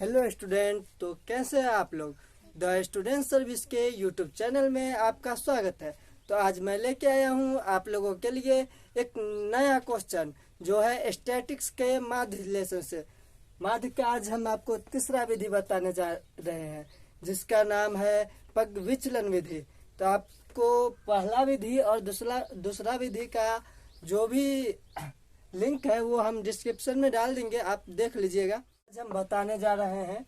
Hello student. तो कैसे हैं आप लोग। द स्टूडेंट सर्विस के यूट्यूब चैनल में आपका स्वागत है। तो आज मैं लेके आया हूँ आप लोगों के लिए एक नया क्वेश्चन जो है स्टैटिक्स के माध्य लेसन से। माध्य का आज हम आपको तीसरा विधि बताने जा रहे हैं जिसका नाम है पग विचलन विधि। तो आपको पहला विधि और दूसरा विधि का जो भी लिंक है वो हम डिस्क्रिप्शन में डाल देंगे, आप देख लीजिएगा। आज हम बताने जा रहे हैं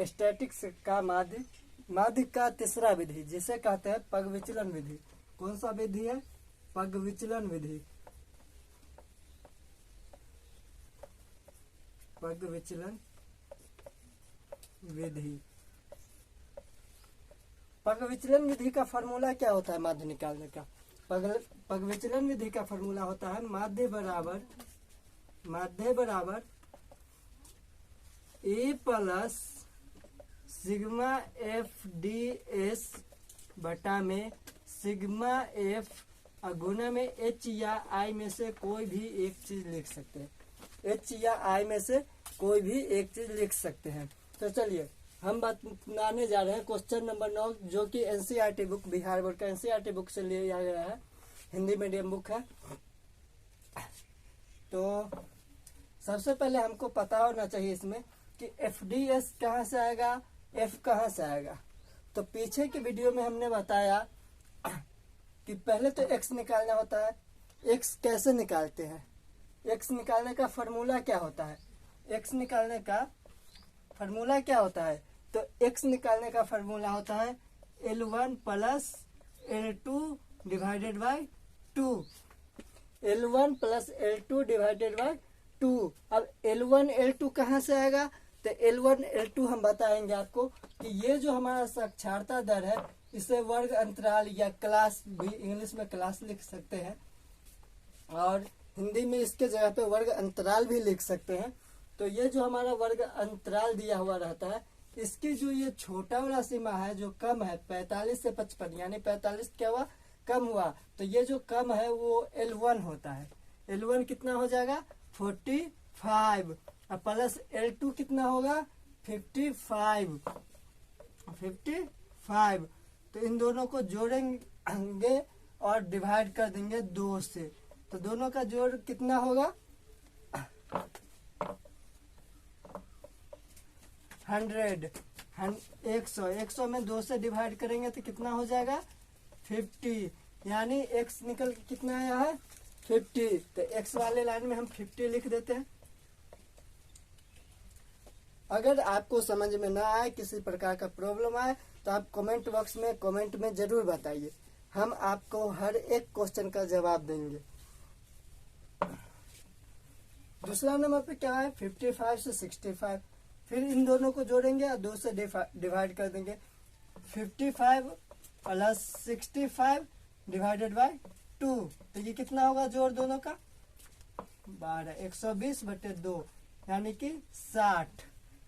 स्टैटिक्स का माध्य का तीसरा विधि जिसे कहते हैं पग विचलन विधि। कौन सा विधि है? पग विचलन विधि। पग विचलन विधि। पग विचलन विधि का फॉर्मूला क्या होता है माध्य निकालने का? पग विचलन विधि का फॉर्मूला होता है माध्य बराबर A plus sigma F D S बटा में सिग्मा एफ गुना में एच या आई में से कोई भी एक चीज लिख सकते हैं। एच या आई में से कोई भी एक चीज लिख सकते हैं। तो चलिए हम बताने जा रहे हैं क्वेश्चन नंबर 9 जो कि एनसीईआरटी बुक, बिहार बोर्ड का एनसीईआरटी बुक से लिया गया है, हिंदी मीडियम बुक है। तो सबसे पहले हमको पता होना चाहिए इसमें कि एफ डी एस कहाँ से आएगा, एफ कहाँ से आएगा। तो पीछे की वीडियो में हमने बताया कि पहले तो एक्स निकालना होता है। एक्स कैसे निकालते हैं? एक्स निकालने का फॉर्मूला क्या होता है? एक्स निकालने का फॉर्मूला क्या होता है? तो एक्स निकालने का फॉर्मूला होता है L1 plus L2 divided by 2। L1 plus L2 divided by 2। अब L1 L2 कहाँ से आएगा? तो L1 L2 हम बताएंगे आपको कि ये जो हमारा साक्षरता दर है इसे वर्ग अंतराल या क्लास भी, इंग्लिश में क्लास लिख सकते हैं और हिंदी में इसके जगह पे वर्ग अंतराल भी लिख सकते हैं। तो ये जो हमारा वर्ग अंतराल दिया हुआ रहता है इसकी जो ये छोटा वाला सीमा है जो कम है 45 से 55, यानी 45 क्या हुआ? कम हुआ। तो ये जो कम है वो L1 होता है। L1 कितना हो जाएगा? 45 और प्लस L2 कितना होगा? 55। तो इन दोनों को जोड़ेंगे और डिवाइड कर देंगे 2 से। तो दोनों का जोड़ कितना होगा? 100। 100 में 2 से डिवाइड करेंगे तो कितना हो जाएगा? 50। यानी x निकल के कितना आया है? 50। तो x वाले लाइन में हम 50 लिख देते हैं। अगर आपको समझ में ना आए, किसी प्रकार का प्रॉब्लम आए तो आप कमेंट बॉक्स में कमेंट में जरूर बताइए, हम आपको हर एक क्वेश्चन का जवाब देंगे। दूसरा नंबर पे क्या है? 55 से 65। फिर इन दोनों को जोड़ेंगे और 2 से डिवाइड कर देंगे। 55 प्लस 65 डिवाइडेड बाई 2। तो ये कितना होगा जोड़ दोनों का? 12। 120 बटे 2 यानी कि 60।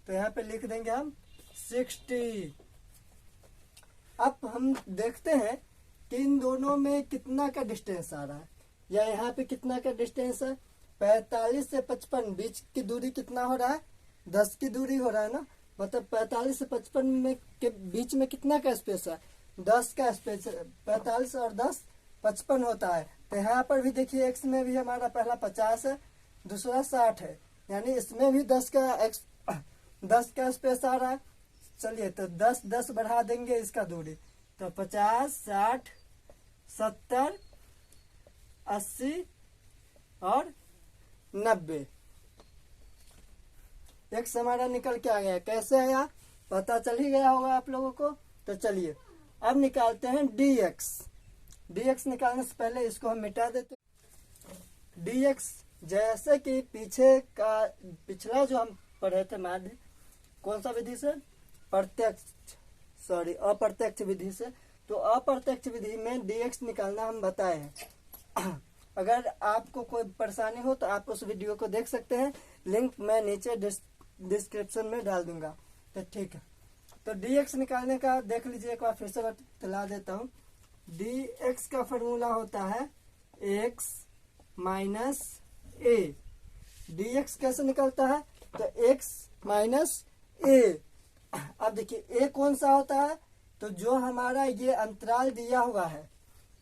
तो यहाँ पे लिख देंगे हम 60। अब हम देखते हैं कि इन दोनों में कितना का डिस्टेंस आ रहा है, या यहाँ पे कितना का डिस्टेंस है। 45 से 55 बीच की दूरी कितना हो रहा है? 10 की दूरी हो रहा है ना। मतलब 45 से 55 में के बीच में कितना का स्पेस है? 10 का स्पेस। 45 और 10 55 होता है। तो यहाँ पर भी देखिए एक्स में भी हमारा पहला 50 है, दूसरा 60 है, यानी इसमें भी 10 का स्पेस आ रहा है। चलिए तो 10 बढ़ा देंगे इसका दूरी, तो 50, 60, 70, 80 और 90। एक्स हमारा निकल के आ गया। कैसे आया पता चल ही गया होगा आप लोगों को। तो चलिए अब निकालते हैं dx निकालने से पहले इसको हम मिटा देते हैं। dx जैसे कि पिछला जो हम पढ़े थे माध्य, कौन सा विधि से? अप्रत्यक्ष विधि से। तो अप्रत्यक्ष विधि में dx निकालना हम बताए हैं। अगर आपको कोई परेशानी हो तो आप उस वीडियो को देख सकते हैं, लिंक मैं नीचे डिस्क्रिप्शन में डाल दूंगा। तो ठीक है, तो dx निकालने का देख लीजिए, एक बार फिर से बतला देता हूँ। dx का फॉर्मूला होता है x माइनस ए। dx कैसे निकलता है? तो x माइनस ए। अब देखिए ए कौन सा होता है, तो जो हमारा ये अंतराल दिया हुआ है,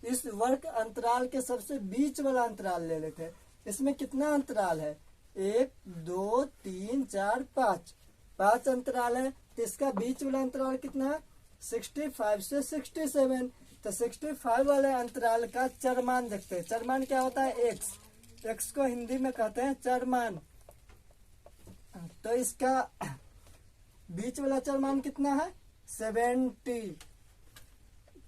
इस वर्ग अंतराल के सबसे बीच वाला अंतराल ले लेते हैं। इसमें कितना अंतराल है, 1 2 3 4 5, 5 अंतराल है। तो इसका बीच वाला अंतराल कितना है, 65 से 67। तो 65 वाले अंतराल का चरमान देखते हैं। चरमान क्या होता है, एक्स। एक्स को हिंदी में कहते हैं चरमान। तो इसका बीच वाला चरमान कितना है, 70।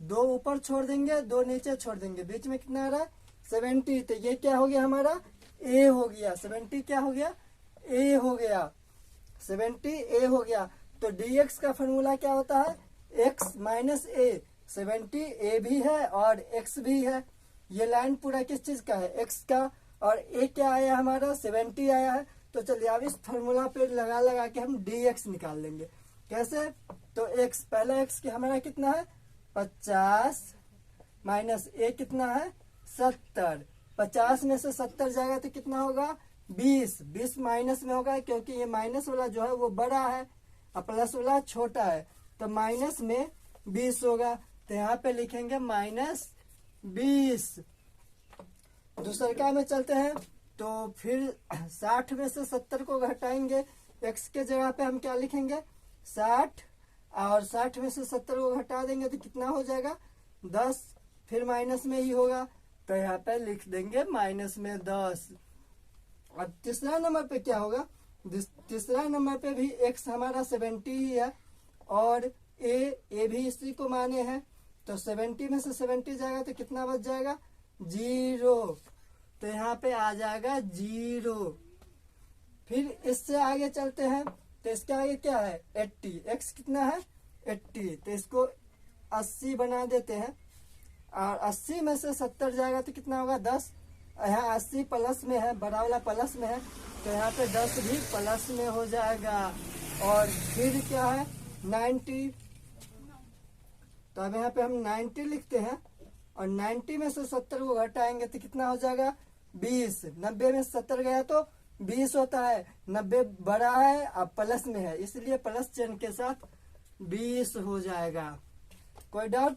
2 ऊपर छोड़ देंगे, 2 नीचे छोड़ देंगे, बीच में कितना आ रहा है, 70। तो ये क्या हो गया हमारा, ए हो गया। 70 क्या हो गया, ए हो गया। 70 ए हो गया। तो dx का फॉर्मूला क्या होता है, x माइनस ए। 70 ए भी है और x भी है। ये लाइन पूरा किस चीज का है, x का। और a क्या आया हमारा, 70 आया है। तो चलिए अब इस फॉर्मूला पे लगा लगा के हम dx निकाल लेंगे। कैसे, तो x, पहला x की हमारा कितना है, 50 माइनस ए कितना है, 70। 50 में से 70 जाएगा तो कितना होगा, 20। 20 माइनस में होगा क्योंकि ये माइनस वाला जो है वो बड़ा है और प्लस वाला छोटा है। तो माइनस में 20 होगा। तो यहाँ पे लिखेंगे -20। दूसरका में चलते हैं। तो फिर 60 में से 70 को घटाएंगे। x के जगह पे हम क्या लिखेंगे, 60। और 60 में से 70 को घटा देंगे तो कितना हो जाएगा, 10। फिर माइनस में ही होगा तो यहाँ पे लिख देंगे माइनस में 10। अब तीसरा नंबर पे क्या होगा, तीसरा नंबर पे भी x हमारा 70 ही है और a भी इसी को माने हैं। तो 70 में से 70 जाएगा तो कितना बच जाएगा, 0। तो यहाँ पे आ जाएगा 0। फिर इससे आगे चलते हैं। तो इसके आगे क्या है, 80। x कितना है, 80। तो इसको 80 बना देते हैं। और 80 में से 70 जाएगा तो कितना होगा, 10। यहाँ 80 प्लस में है, बड़ा वाला प्लस में है, तो यहाँ पे 10 भी प्लस में हो जाएगा। और फिर क्या है, 90। तो अब यहाँ पे हम 90 लिखते हैं और 90 में से 70 को घटाएंगे तो कितना हो जाएगा, 20। 90 में 70 गया तो 20 होता है। 90 बड़ा है अब प्लस में है, इसलिए प्लस चिन्ह के साथ 20 हो जाएगा। कोई डाउट,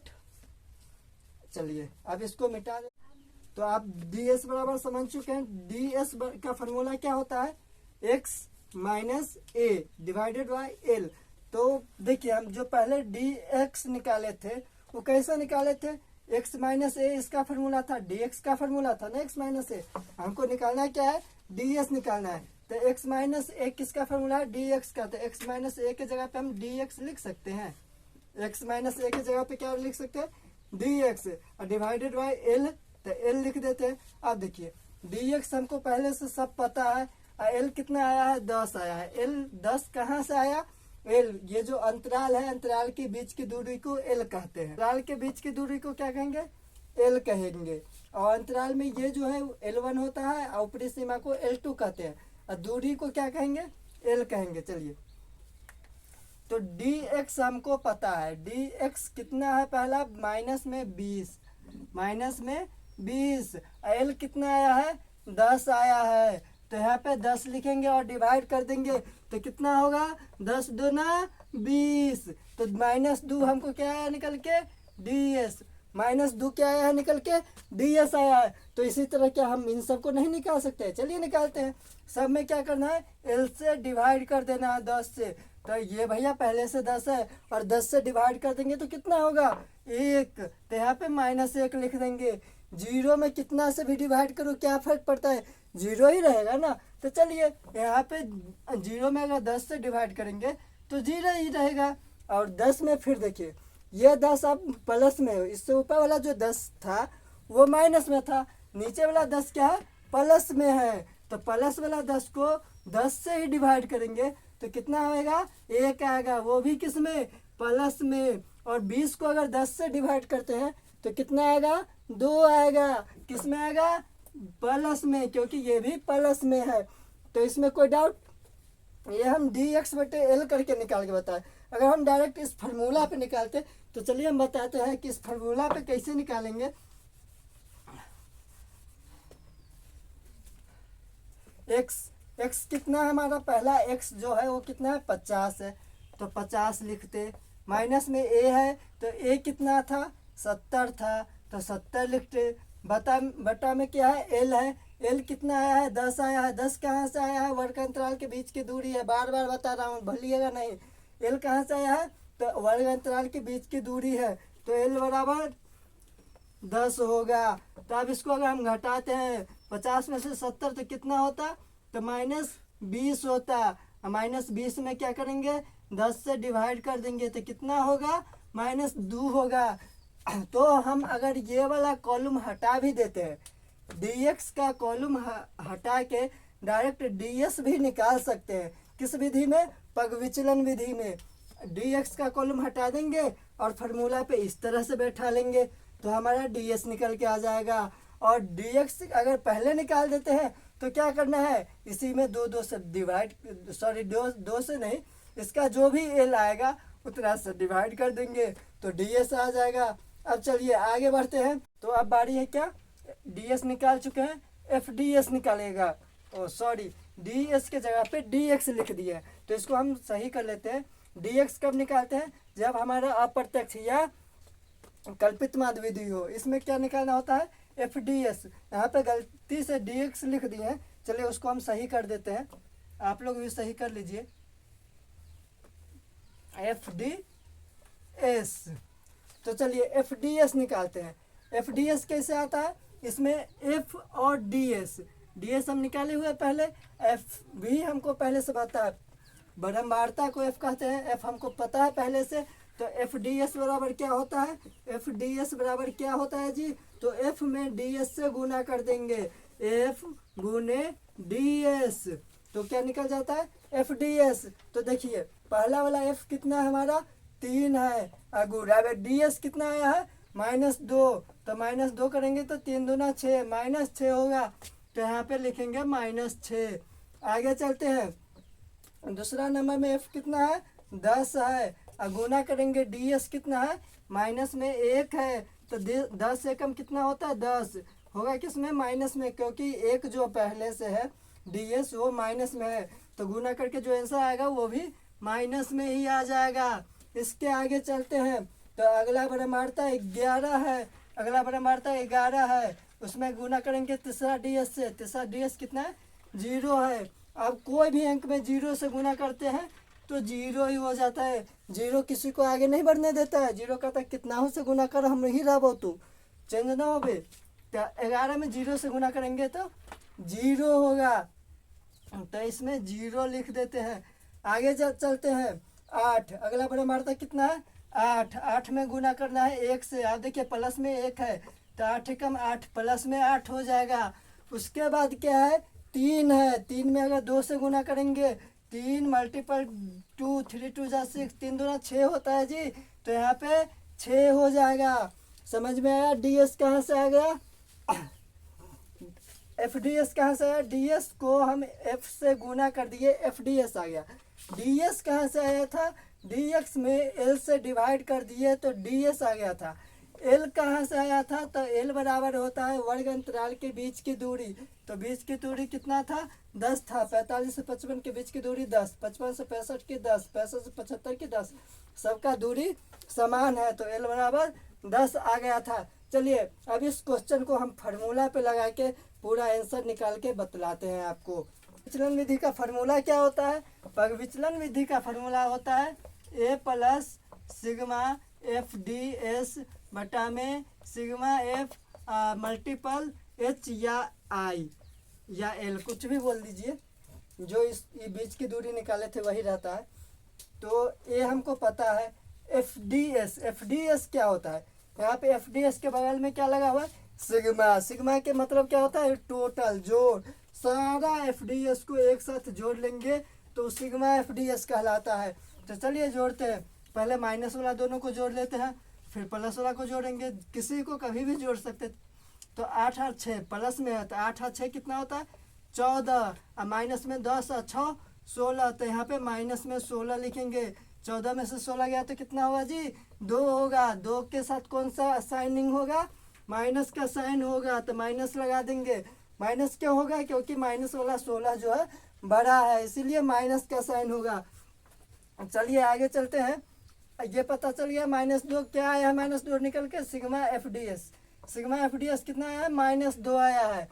चलिए अब इसको मिटा दे। तो आप ds बराबर समझ चुके हैं। ds का फॉर्मूला क्या होता है, x minus A divided by l। तो देखिए हम जो पहले dx निकाले थे वो कैसे निकाले थे, x माइनस ए इसका फॉर्मूला था, dx का फॉर्मूला था ना x माइनस ए। हमको निकालना क्या है, ds निकालना है। तो x माइनस ए किसका फॉर्मूला है, dx का। तो x माइनस ए के जगह पे हम dx लिख सकते हैं। x माइनस ए के जगह पे क्या लिख सकते हैं, dx और डिवाइडेड बाय l। तो l लिख देते हैं। अब देखिए dx हमको पहले से सब पता है और l कितना आया है, 10 आया है। l 10 कहाँ से आया, l ये जो अंतराल है, अंतराल के बीच की दूरी को l कहते हैं। अंतराल के बीच की दूरी को क्या कहेंगे, l कहेंगे। और अंतराल में ये जो है L1 होता है और ऊपरी सीमा को L2 कहते हैं और दूरी को क्या कहेंगे, l कहेंगे। चलिए तो dx हमको पता है, dx कितना है, पहला माइनस में 20, माइनस में 20। l कितना आया है, 10 आया है। तो यहाँ पे 10 लिखेंगे और डिवाइड कर देंगे तो कितना होगा, 10 दूना 20। तो -2 हमको क्या आया निकल के, ds। -2 क्या आया है निकल के, ds आया है। तो इसी तरह क्या हम इन सबको नहीं निकाल सकते, चलिए निकालते हैं। सब में क्या करना है, l से डिवाइड कर देना है 10 से। तो ये भैया पहले से 10 है और 10 से डिवाइड कर देंगे तो कितना होगा, 1। तो यहाँ पे -1 लिख देंगे। 0 में कितना से भी डिवाइड करो क्या फर्क पड़ता है, 0 ही रहेगा ना। तो चलिए यहाँ पे 0 में अगर 10 से डिवाइड करेंगे तो 0 ही रहेगा। और 10 में फिर देखिए ये 10 अब प्लस में हो, इससे ऊपर वाला जो 10 था वो माइनस में था, नीचे वाला 10 क्या है, प्लस में है। तो प्लस वाला 10 को 10 से ही डिवाइड करेंगे तो कितना आएगा, 1 आएगा, वो भी किस में, प्लस में। और 20 को अगर 10 से डिवाइड करते हैं तो कितना आएगा, 2 आएगा, किस में आएगा, प्लस में, क्योंकि ये भी प्लस में है। तो इसमें कोई डाउट, ये हम dx बटे l करके निकाल के बताए। अगर हम डायरेक्ट इस फार्मूला पे निकालते तो चलिए हम बताते हैं कि इस फार्मूला पे कैसे निकालेंगे। x कितना है हमारा, पहला x जो है वो कितना है, 50 है। तो 50 लिखते। माइनस में ए है तो ए कितना था, 70 था, तो 70 लिखते। बटा में क्या है, एल है, एल कितना आया है, 10 आया है। 10 कहाँ से आया है, वर्ग अंतराल के बीच की दूरी है, बार बार बता रहा हूँ, भूलिएगा नहीं। एल कहाँ से आया है, तो वर्ग अंतराल के बीच की दूरी है, तो एल बराबर 10 होगा। तो अब इसको अगर हम घटाते हैं 50 में से 70 तो कितना होता, तो -20 होता। -20 में क्या करेंगे, 10 से डिवाइड कर देंगे तो कितना होगा, -2 होगा। तो हम अगर ये वाला कॉलम हटा भी देते हैं, dx का कॉलम हटा के डायरेक्ट ds भी निकाल सकते हैं। किस विधि में, पग विचलन विधि में। dx का कॉलम हटा देंगे और फार्मूला पे इस तरह से बैठा लेंगे तो हमारा ds निकल के आ जाएगा। और dx अगर पहले निकाल देते हैं तो क्या करना है, इसी में दो से डिवाइड, सॉरी दो से नहीं, इसका जो भी l आएगा उतना से डिवाइड कर देंगे तो ds आ जाएगा। अब चलिए आगे बढ़ते हैं। तो अब बारी है क्या, ds निकाल चुके हैं, fds निकालेगा। ओ सॉरी, ds के जगह पे dx लिख दिए, तो इसको हम सही कर लेते हैं। dx कब निकालते हैं, जब हमारा अप्रत्यक्ष या कल्पित माध्य विधि हो। इसमें क्या निकालना होता है, fds। यहाँ पे गलती से dx लिख दिए हैं, चलिए उसको हम सही कर देते हैं, आप लोग भी सही कर लीजिए। fds, तो चलिए fds निकालते हैं। fds कैसे आता है, इसमें f और ds हम निकाले हुए पहले, f भी हमको पहले से पता है, बारंबारता को f कहते हैं, f हमको पता है पहले से। तो fds बराबर क्या होता है, fds बराबर क्या होता है जी, तो f में ds से गुना कर देंगे, f गुने ds, तो क्या निकल जाता है fds। तो देखिए पहला वाला f कितना है हमारा, 3 है, अगुरा ds कितना आया है, -2, तो -2 करेंगे तो 3 दूना 6, -6 होगा, तो यहाँ पे लिखेंगे -6। आगे चलते हैं, दूसरा नंबर में f कितना है, 10 है, गुना करेंगे ds कितना है, माइनस में 1 है, तो 10 एकम कितना होता है, 10 होगा, किस में, माइनस में, क्योंकि एक जो पहले से है ds वो माइनस में है, तो गुना करके जो आंसर आएगा वो भी माइनस में ही आ जाएगा। इसके आगे चलते हैं, तो अगला बराबरता 11 है, अगला बराबरता 11 है, उसमें गुना करेंगे तीसरा ds से, तीसरा ds कितना है, 0 है। अब कोई भी अंक में 0 से गुना करते हैं तो 0 ही हो जाता है, 0 किसी को आगे नहीं बढ़ने देता है, 0 कहता है कितना हो से गुना कर, हम ही रहो तू चेंज ना हो बे। तो 11 में 0 से गुना करेंगे तो 0 होगा, तो इसमें 0 लिख देते हैं। आगे चलते हैं, 8, अगला बराबरता कितना है, 8, 8 में गुना करना है 1 से, आप देखिए प्लस में 1 है, तो 8 एकम 8, प्लस में 8 हो जाएगा। उसके बाद क्या है, 3 है, 3 में अगर 2 से गुना करेंगे, 3 मल्टीपल 2, 3 2 जा 6, 3 दूना 6 होता है जी, तो यहाँ पे 6 हो जाएगा। समझ में आया, ds कहाँ से आ गया, fds कहाँ से आया, ds को हम f से गुना कर दिए, fds आ गया। ds कहाँ से आया था, dx में l से डिवाइड कर दिए तो ds आ गया था। l कहाँ से आया था, तो l बराबर होता है वर्ग अंतराल के बीच की दूरी, तो बीच की दूरी कितना था, 10 था, 45 से 55 के बीच की दूरी 10, 55 से 65 की 10, 65 से 75 की 10, सबका दूरी समान है, तो l बराबर 10 आ गया था। चलिए अब इस क्वेश्चन को हम फार्मूला पे लगा के पूरा आंसर निकाल के बतलाते हैं आपको। विचलन विधि का फार्मूला क्या होता है, पग विचलन विधि का फार्मूला होता है a plus sigma F D S बटा में सिग्मा एफ मल्टीपल h या i या l, कुछ भी बोल दीजिए, जो इस बीच की दूरी निकाले थे वही रहता है। तो ये हमको पता है। एफ डी एस क्या होता है, यहाँ पे एफ डी एस के बगल में क्या लगा हुआ है, सिग्मा। सिग्मा के मतलब क्या होता है, टोटल जोड़, सारा एफ डी एस को एक साथ जोड़ लेंगे तो सिग्मा एफ डी एस कहलाता है। तो चलिए जोड़ते हैं, पहले माइनस वाला दोनों को जोड़ लेते हैं, फिर प्लस वाला को जोड़ेंगे, किसी को कभी भी जोड़ सकते। तो 8 और 6 प्लस में है, तो 8 और 6 कितना होता है, 14, और माइनस में 10 और 6 16, तो यहाँ पे माइनस में 16 लिखेंगे। 14 में से 16 गया तो कितना होगा जी, 2 होगा। 2 के साथ कौन सा साइनिंग होगा, माइनस का साइन होगा, तो माइनस लगा देंगे। माइनस क्यों होगा, क्योंकि माइनस वाला 16 जो है बड़ा है, इसीलिए माइनस का साइन होगा। चलिए आगे चलते हैं। ये पता चल गया -2 क्या आया है, -2 निकल के sigma F D S. Sigma F D S कितना आया है, -2 आया है।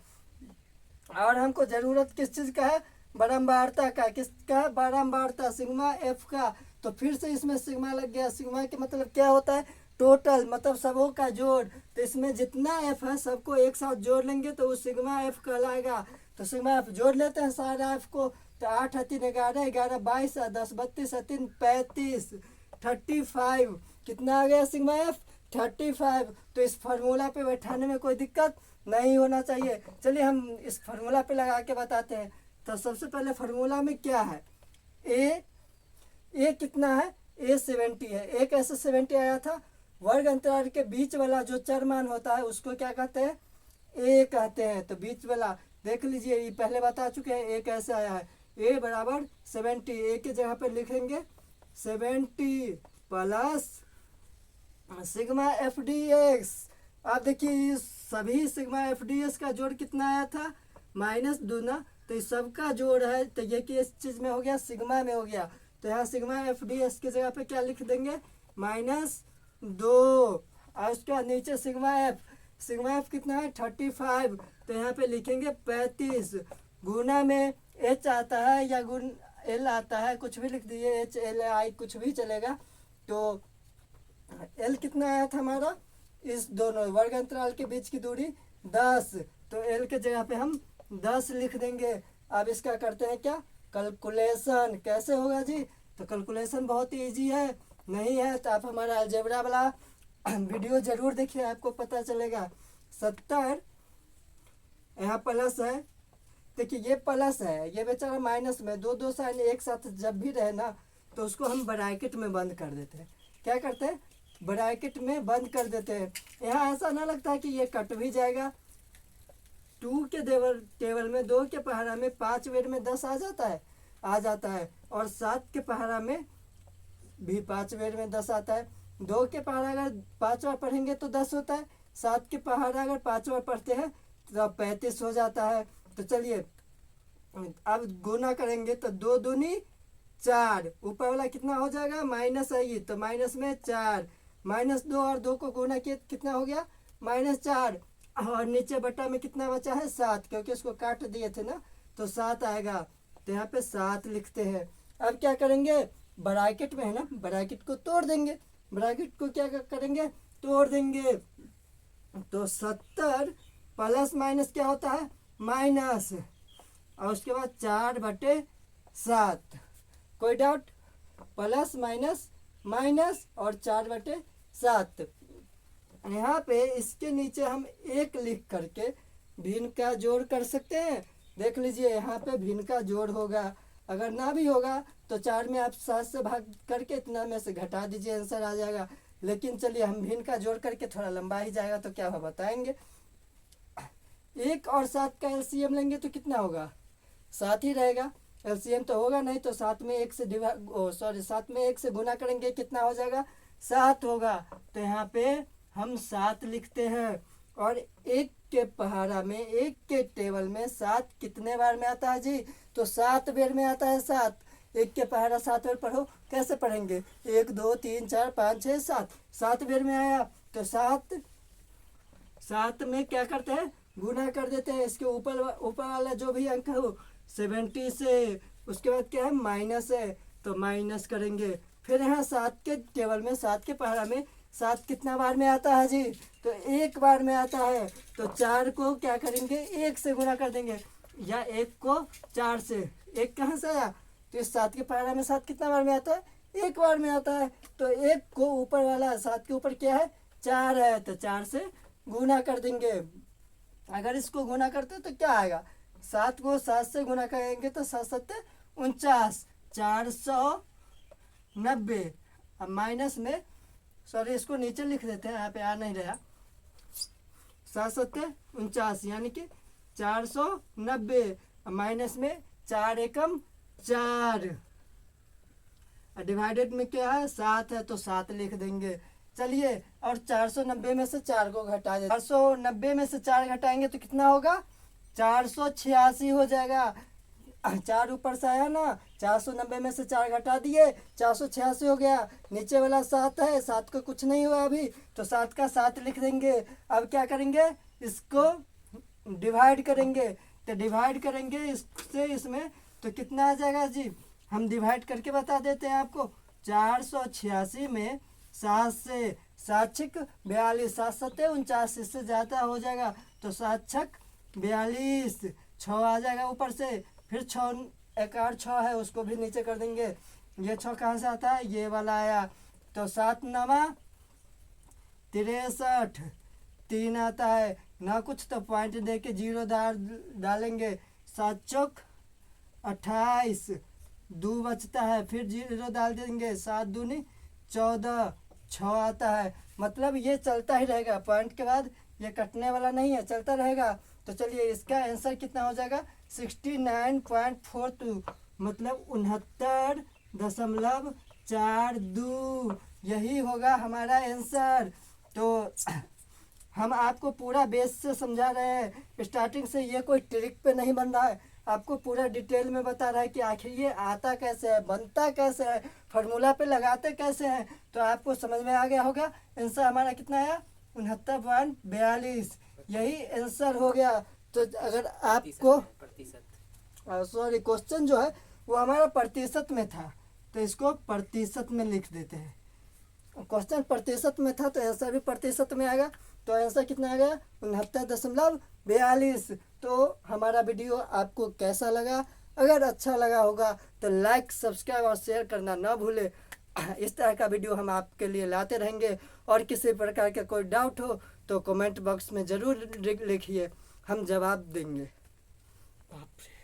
और हमको ज़रूरत किस चीज़ का है, बारंबारता का। किसका, बारंबारता सिग्मा एफ का। तो फिर से इसमें सिग्मा लग गया। सिग्मा के मतलब क्या होता है, टोटल, मतलब सबों का जोड़। तो इसमें जितना एफ है सबको एक साथ जोड़ लेंगे तो वो सिग्मा एफ कहलाएगा। तो सिग्मा एफ जोड़ लेते हैं सारा एफ को। तो 8 है 3 11, 11 22, 10 32, 3 35, 35 कितना आ गया सिग्मा एफ, 35। तो इस फार्मूला पे बैठाने में कोई दिक्कत नहीं होना चाहिए। चलिए हम इस फार्मूला पे लगा के बताते हैं। तो सबसे पहले फार्मूला में क्या है, ए कितना है, ए 70 है। ए कैसे 70 आया था, वर्ग अंतराल के बीच वाला जो चर मान होता है उसको क्या कहते हैं, ए कहते हैं। तो बीच वाला देख लीजिए, ये पहले बता चुके हैं ए कैसे आया है। ए बराबर 70, ए की जगह पे लिखेंगे 70 plus sigma F D x. आप देखिए सभी सिग्मा एफ डी एस का जोड़ कितना आया था, -2 ना। तो इस सबका जोड़ है, तो ये कि इस चीज़ में हो गया, सिग्मा में हो गया। तो यहाँ सिग्मा एफ डी एस की जगह पे क्या लिख देंगे, -2। और उसके बाद नीचे सिग्मा एफ कितना है, 35। तो यहाँ पे लिखेंगे 35। गुना में एच आता है या गुण एल आता है, कुछ भी लिख दीजिए, एच एल आई कुछ भी चलेगा। तो एल कितना आया था हमारा, इस दोनों वर्ग अंतराल के बीच की दूरी 10। तो एल के जगह पे हम 10 लिख देंगे। अब इसका करते हैं क्या, कैलकुलेशन। कैसे होगा जी, तो कैलकुलेशन बहुत ईजी है। नहीं है तो आप हमारा अलजेब्रा वाला वीडियो जरूर देखिए, आपको पता चलेगा। 70 यहाँ प्लस है, देखिए ये प्लस है, ये बेचारा माइनस में। दो साइन एक साथ जब भी रहे ना तो उसको हम ब्रैकेट में बंद कर देते हैं। क्या करते हैं, ब्रैकेट में बंद कर देते हैं। यहाँ ऐसा ना लगता है कि ये कट भी जाएगा। 2 के टेबल में 2 के पहाड़ा में 5 बेर में 10 आ जाता है। और 7 के पहाड़ा में भी 5 बेर में 10 आता है। 2 के पहाड़ा अगर 5 बार पढ़ेंगे तो 10 होता है। 7 के पहाड़ा अगर 5 बार पढ़ते हैं तो 35 हो जाता है। तो चलिए अब गुना करेंगे तो 2 दूनी 4, ऊपर वाला कितना हो जाएगा, माइनस है ये, तो माइनस में 4, -2 और 2 को गुना किया कितना हो गया, -4। और नीचे बटा में कितना बचा है, 7, क्योंकि उसको काट दिए थे ना, तो 7 आएगा। तो यहाँ पे 7 लिखते हैं। अब क्या करेंगे, ब्रैकेट में है ना, ब्रैकेट को तोड़ देंगे। ब्रैकेट को क्या करेंगे, तोड़ देंगे। तो 70 प्लस माइनस क्या होता है, माइनस। और उसके बाद 4/7, कोई डाउट, प्लस माइनस माइनस और 4/7। यहाँ पे इसके नीचे हम 1 लिख करके भिन्न का जोड़ कर सकते हैं। देख लीजिए यहाँ पे भिन्न का जोड़ होगा। अगर ना भी होगा तो 4 में आप 7 से भाग करके इतना में से घटा दीजिए, आंसर आ जाएगा। लेकिन चलिए हम भिन्न का जोड़ करके थोड़ा लंबा ही जाएगा तो क्या होगा बताएंगे। 1 और 7 का एलसीएम लेंगे तो कितना होगा, 7 ही रहेगा। एलसीएम तो होगा नहीं, तो 7 में 1 से 7 में 1 से गुना करेंगे, कितना हो जाएगा, 7 होगा। तो यहाँ पे हम 7 लिखते हैं। और 1 के पहाड़ा में, 1 के टेबल में 7 कितने बार में आता है जी, तो 7 बेर में आता है। 7, 1 के पहाड़ा 7 बेर पढ़ो, कैसे पढ़ेंगे, 1 2 3 4 5 6 7, 7 बेर में आया। तो 7 में क्या करते हैं, गुना कर देते हैं। इसके ऊपर वाला जो भी अंक है वो 70 से, उसके बाद क्या है, माइनस है, तो माइनस करेंगे। फिर यहाँ 7 के टेबल में, 7 के पहाड़ा में 7 कितना बार में आता है जी, तो 1 बार में आता है। तो 4 को क्या करेंगे, 1 से गुना कर देंगे, या 1 को 4 से। 1 कहाँ से आया, तो इस 7 के पहाड़ा में 7 कितना बार में आता है, 1 बार में आता है। तो 1 को ऊपर वाला, 7 के ऊपर क्या है, 4 है, तो 4 से गुना कर देंगे। अगर इसको गुना करते तो क्या आएगा, 7 को 7 से गुना करेंगे तो 7 7 49, 490। अब माइनस में, सॉरी इसको नीचे लिख देते हैं, यहाँ पे आ नहीं रहा, 7 7 49 यानी कि 490। माइनस में 4 एकम 4, डिवाइडेड में क्या है, 7 है, तो 7 लिख देंगे। चलिए और 490 में से 4 को घटा दें। 490 में से 4 घटाएंगे तो कितना होगा, 486 हो जाएगा। 4 ऊपर से आया ना, 490 में से 4 घटा दिए, 486 हो गया। नीचे वाला 7 है, 7 को कुछ नहीं हुआ अभी, तो 7 का 7 लिख देंगे। अब क्या करेंगे, इसको डिवाइड करेंगे। तो डिवाइड करेंगे इससे इसमें, तो कितना आ जाएगा जी, हम डिवाइड करके बता देते हैं आपको। 486 में 7 से 7 छिक 42, 7 सत्ते 49, इससे ज़्यादा हो जाएगा तो 7 छक 42, 6 आ जाएगा ऊपर से। फिर 6 एक और 6 है, उसको भी नीचे कर देंगे। ये 6 कहाँ से आता है, ये वाला आया, तो 7 9 63, 3 आता है ना कुछ, तो पॉइंट दे के 0 डालेंगे। 7 चौक 28, 2 बचता है, फिर 0 डाल देंगे। 7 दूनी 14, 6 आता है। मतलब ये चलता ही रहेगा, पॉइंट के बाद ये कटने वाला नहीं है, चलता रहेगा। तो चलिए इसका आंसर कितना हो जाएगा, 69.42, मतलब 69.42, यही होगा हमारा आंसर। तो हम आपको पूरा बेस से समझा रहे हैं, स्टार्टिंग से। ये कोई ट्रिक पे नहीं बन रहा है, आपको पूरा डिटेल में बता रहा है कि आखिर ये आता कैसे है, बनता कैसे है, फार्मूला पे लगाते कैसे हैं। तो आपको समझ में आ गया होगा। आंसर हमारा कितना आया, 69.42, यही आंसर हो गया। तो अगर आपको सॉरी, क्वेश्चन जो है वो हमारा प्रतिशत में था, तो इसको प्रतिशत में लिख देते हैं। क्वेश्चन प्रतिशत में था तो आंसर भी प्रतिशत में आएगा। तो आंसर कितना आ गया, 69.42। तो हमारा वीडियो आपको कैसा लगा, अगर अच्छा लगा होगा तो लाइक, सब्सक्राइब और शेयर करना ना भूले। इस तरह का वीडियो हम आपके लिए लाते रहेंगे। और किसी प्रकार का कोई डाउट हो तो कमेंट बॉक्स में ज़रूर लिखिए, हम जवाब देंगे। बाप रे।